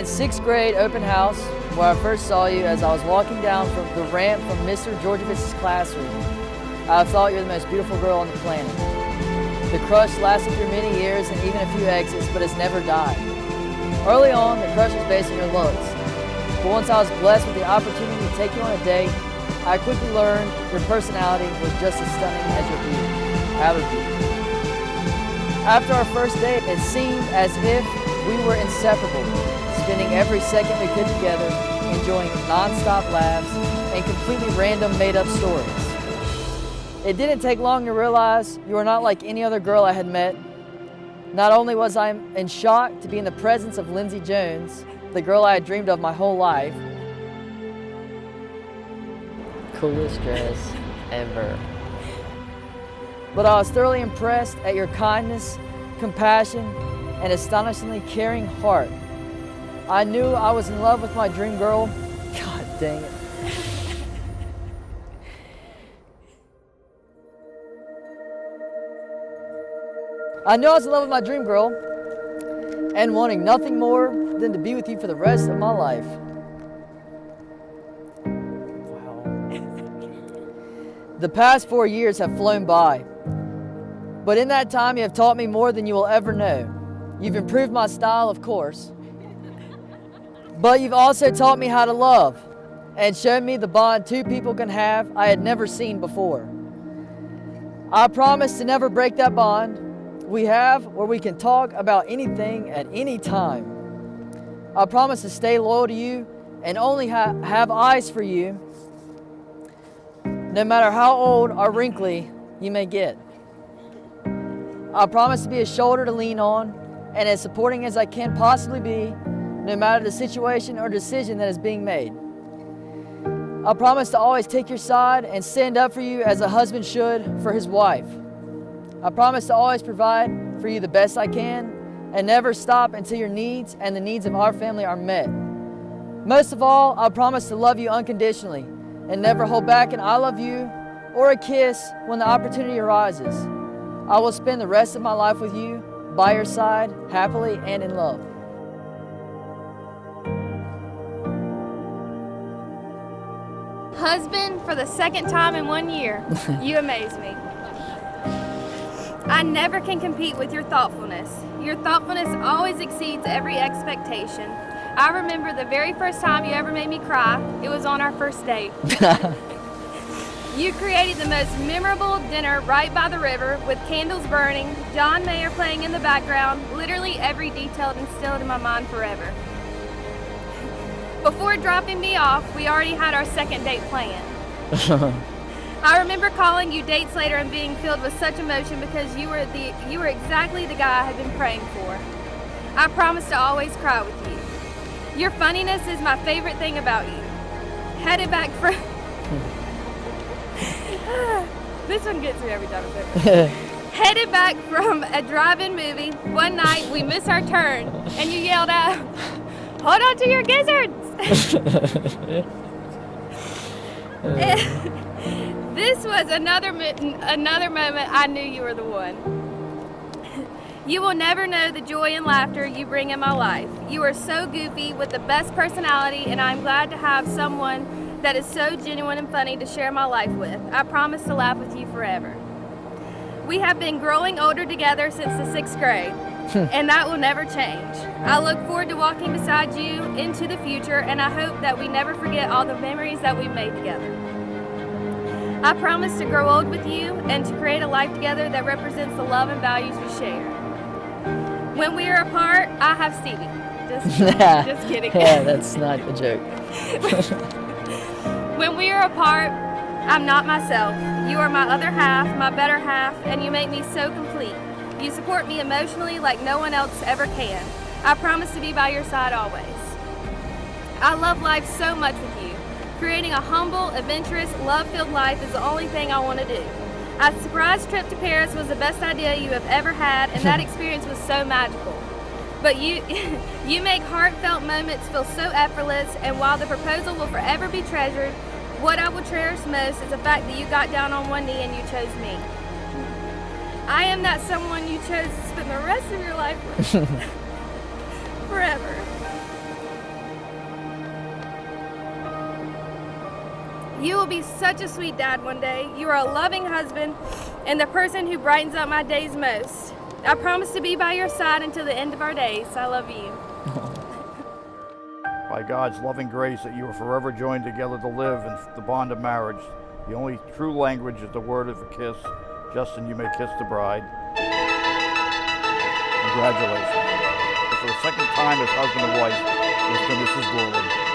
attended 6th grade open house where I first saw you as I was walking down from the ramp from Mr. Georgievich's classroom. I thought you're the most beautiful girl on the planet. The crush lasted through many years and even a few exits, but has never died. Early on, the crush was based on your looks. But once I was blessed with the opportunity to take you on a date, I quickly learned your personality was just as stunning as your beauty, outer beauty. After our first date, it seemed as if we were inseparable, spending every second we could together, enjoying non-stop laughs and completely random made-up stories. It didn't take long to realize you were not like any other girl I had met. Not only was I in shock to be in the presence of Lindsay Jones, the girl I had dreamed of my whole life. Coolest dress ever. But I was thoroughly impressed at your kindness, compassion, and astonishingly caring heart. I knew I was in love with my dream girl. God dang it. I knew I was in love with my dream girl and wanting nothing more than to be with you for the rest of my life. The past 4 years have flown by, but in that time you have taught me more than you will ever know. You've improved my style, of course, but you've also taught me how to love and shown me the bond two people can have I had never seen before. I promise to never break that bond we have where we can talk about anything at any time. I promise to stay loyal to you and only have eyes for you, no matter how old or wrinkly you may get. I promise to be a shoulder to lean on and as supporting as I can possibly be, no matter the situation or decision that is being made. I promise to always take your side and stand up for you as a husband should for his wife. I promise to always provide for you the best I can and never stop until your needs and the needs of our family are met. Most of all, I promise to love you unconditionally and never hold back an I love you or a kiss when the opportunity arises. I will spend the rest of my life with you, by your side, happily and in love. Husband, for the second time in 1 year, you amaze me. I never can compete with your thoughtfulness. Your thoughtfulness always exceeds every expectation. I remember the very first time you ever made me cry. It was on our first date. You created the most memorable dinner right by the river with candles burning, John Mayer playing in the background, literally every detail instilled in my mind forever. Before dropping me off, we already had our second date planned. I remember calling you dates later and being filled with such emotion because you were exactly the guy I had been praying for. I promise to always cry with you. Your funniness is my favorite thing about you. Headed back from this one gets me every time I say it. Headed back from a drive-in movie, one night we missed our turn and you yelled out, "Hold on to your gizzards!" This was another moment I knew you were the one. You will never know the joy and laughter you bring in my life. You are so goofy with the best personality, and I'm glad to have someone that is so genuine and funny to share my life with. I promise to laugh with you forever. We have been growing older together since the 6th grade, and that will never change. I look forward to walking beside you into the future, and I hope that we never forget all the memories that we've made together. I promise to grow old with you and to create a life together that represents the love and values we share. When we are apart, I have Stevie. Just kidding. Yeah, that's not a joke. When we are apart, I'm not myself. You are my other half, my better half, and you make me so complete. You support me emotionally like no one else ever can. I promise to be by your side always. I love life so much with you. Creating a humble, adventurous, love-filled life is the only thing I want to do. A surprise trip to Paris was the best idea you have ever had, and that experience was so magical. But you make heartfelt moments feel so effortless, and while the proposal will forever be treasured, what I will cherish most is the fact that you got down on one knee and you chose me. I am that someone you chose to spend the rest of your life with. Forever. You will be such a sweet dad one day. You are a loving husband and the person who brightens up my days most. I promise to be by your side until the end of our days. I love you. By God's loving grace that you are forever joined together to live in the bond of marriage. The only true language is the word of a kiss. Justin, you may kiss the bride. Congratulations. And for the second time as husband and wife, Mr. and Mrs. Gourley.